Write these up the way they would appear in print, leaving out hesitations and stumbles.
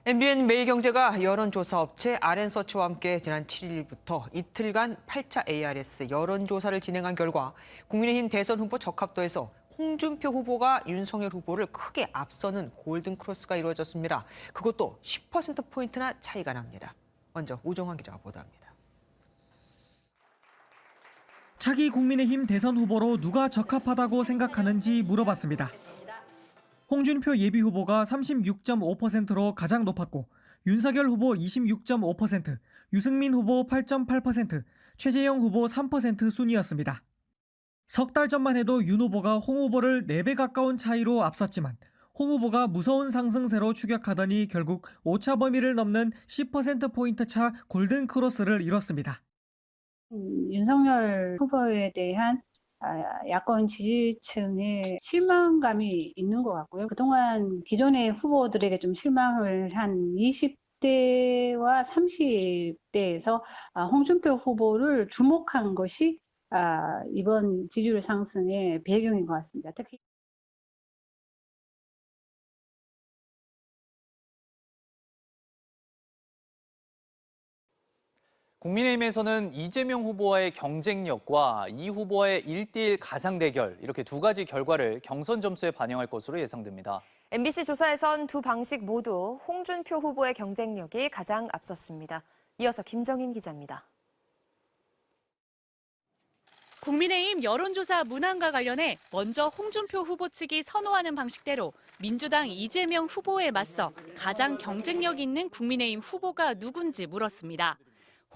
MBN 매일경제가 여론조사 업체 RN서치와 함께 지난 7일부터 이틀간 8차 ARS 여론조사를 진행한 결과 국민의힘 대선 후보 적합도에서 홍준표 후보가 윤석열 후보를 크게 앞서는 골든크로스가 이루어졌습니다. 그것도 10%포인트나 차이가 납니다. 먼저 오정환 기자가 보도합니다. 차기 국민의힘 대선 후보로 누가 적합하다고 생각하는지 물어봤습니다. 홍준표 예비후보가 36.5%로 가장 높았고 윤석열 후보 26.5%, 유승민 후보 8.8%, 최재형 후보 3% 순이었습니다. 석 달 전만 해도 윤 후보가 홍 후보를 4배 가까운 차이로 앞섰지만 홍 후보가 무서운 상승세로 추격하더니 결국 오차 범위를 넘는 10%포인트 차 골든크로스를 이뤘습니다. 윤석열 후보에 대한 야권 지지층의 실망감이 있는 것 같고요. 그동안 기존의 후보들에게 좀 실망을 한 20대와 30대에서 홍준표 후보를 주목한 것이 이번 지지율 상승의 배경인 것 같습니다. 특히 국민의힘에서는 이재명 후보와의 경쟁력과 이 후보와의 1대1 가상 대결, 이렇게 두 가지 결과를 경선 점수에 반영할 것으로 예상됩니다. MBC 조사에선 두 방식 모두 홍준표 후보의 경쟁력이 가장 앞섰습니다. 이어서 김정인 기자입니다. 국민의힘 여론조사 문항과 관련해 먼저 홍준표 후보 측이 선호하는 방식대로 민주당 이재명 후보에 맞서 가장 경쟁력 있는 국민의힘 후보가 누군지 물었습니다.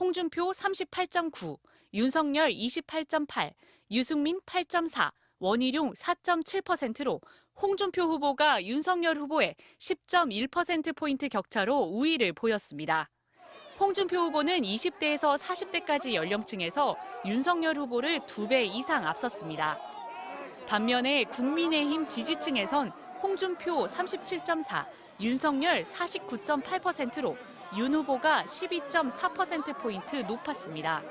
홍준표 38.9, 윤석열 28.8, 유승민 8.4, 원희룡 4.7%로 홍준표 후보가 윤석열 후보의 10.1%포인트 격차로 우위를 보였습니다. 홍준표 후보는 20대에서 40대까지 연령층에서 윤석열 후보를 2배 이상 앞섰습니다. 반면에 국민의힘 지지층에선 홍준표 37.4, 윤석열 49.8%로 윤 후보가 12.4%포인트 높았습니다.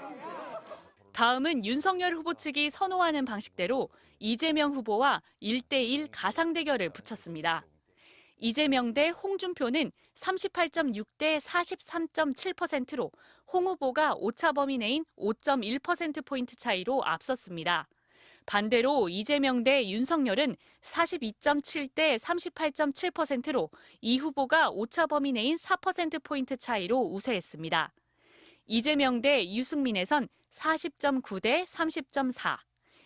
다음은 윤석열 후보 측이 선호하는 방식대로 이재명 후보와 1대1 가상 대결을 붙였습니다. 이재명 대 홍준표는 38.6대 43.7%로 홍 후보가 오차 범위 내인 5.1%포인트 차이로 앞섰습니다. 반대로 이재명 대 윤석열은 42.7대 38.7%로 이 후보가 오차 범위 내인 4%포인트 차이로 우세했습니다. 이재명 대 유승민에선 40.9대 30.4,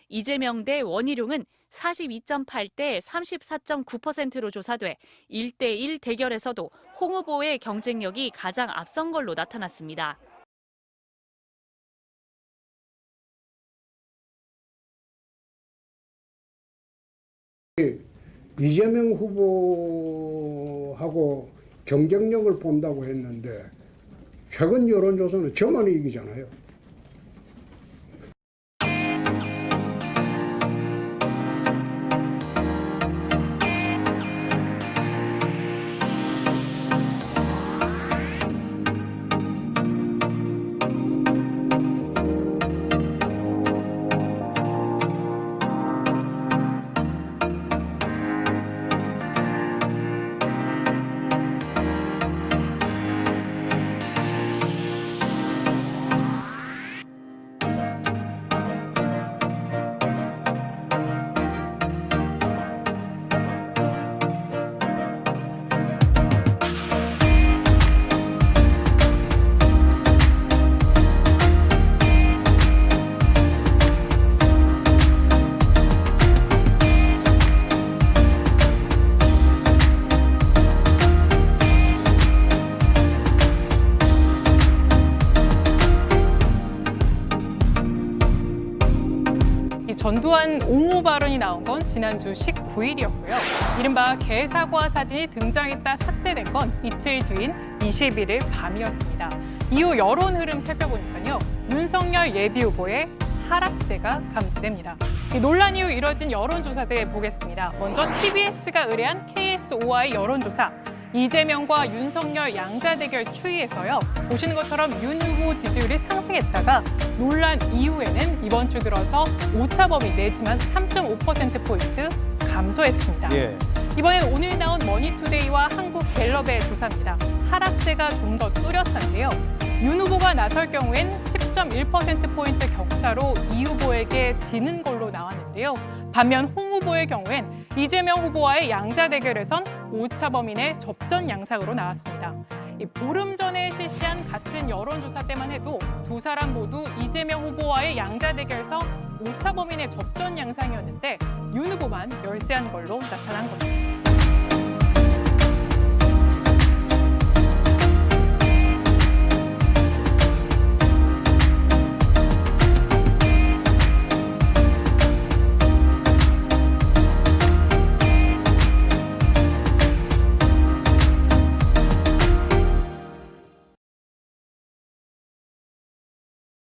이재명 대 원희룡은 42.8대 34.9%로 조사돼 1대1 대결에서도 홍 후보의 경쟁력이 가장 앞선 걸로 나타났습니다. 이재명 후보하고 경쟁력을 본다고 했는데 최근 여론조사는 저만 이기잖아요. 전두환 옹호 발언이 나온 건 지난주 19일이었고요. 이른바 개사과 사진이 등장했다 삭제된 건 이틀 뒤인 21일 밤이었습니다. 이후 여론 흐름 살펴보니까요. 윤석열 예비후보의 하락세가 감지됩니다. 이 논란 이후 이뤄진 여론조사들 보겠습니다. 먼저 TBS가 의뢰한 KS5와의 여론조사. 이재명과 윤석열 양자 대결 추이에서요. 보시는 것처럼 윤 후보 지지율이 상승했다가 논란 이후에는 이번 주 들어서 오차 범위 내지만 3.5%포인트 감소했습니다. 이번엔 오늘 나온 머니투데이와 한국갤럽의 조사입니다. 하락세가 좀 더 뚜렷한데요. 윤 후보가 나설 경우엔 10.1%포인트 격차로 이 후보에게 지는 걸로 나왔는데요. 반면 홍 후보의 경우엔 이재명 후보와의 양자 대결에선 오차범위 접전 양상으로 나왔습니다. 보름 전에 실시한 같은 여론조사 때만 해도 두 사람 모두 이재명 후보와의 양자 대결에서 오차범위 접전 양상이었는데 윤 후보만 열세한 걸로 나타난 겁니다.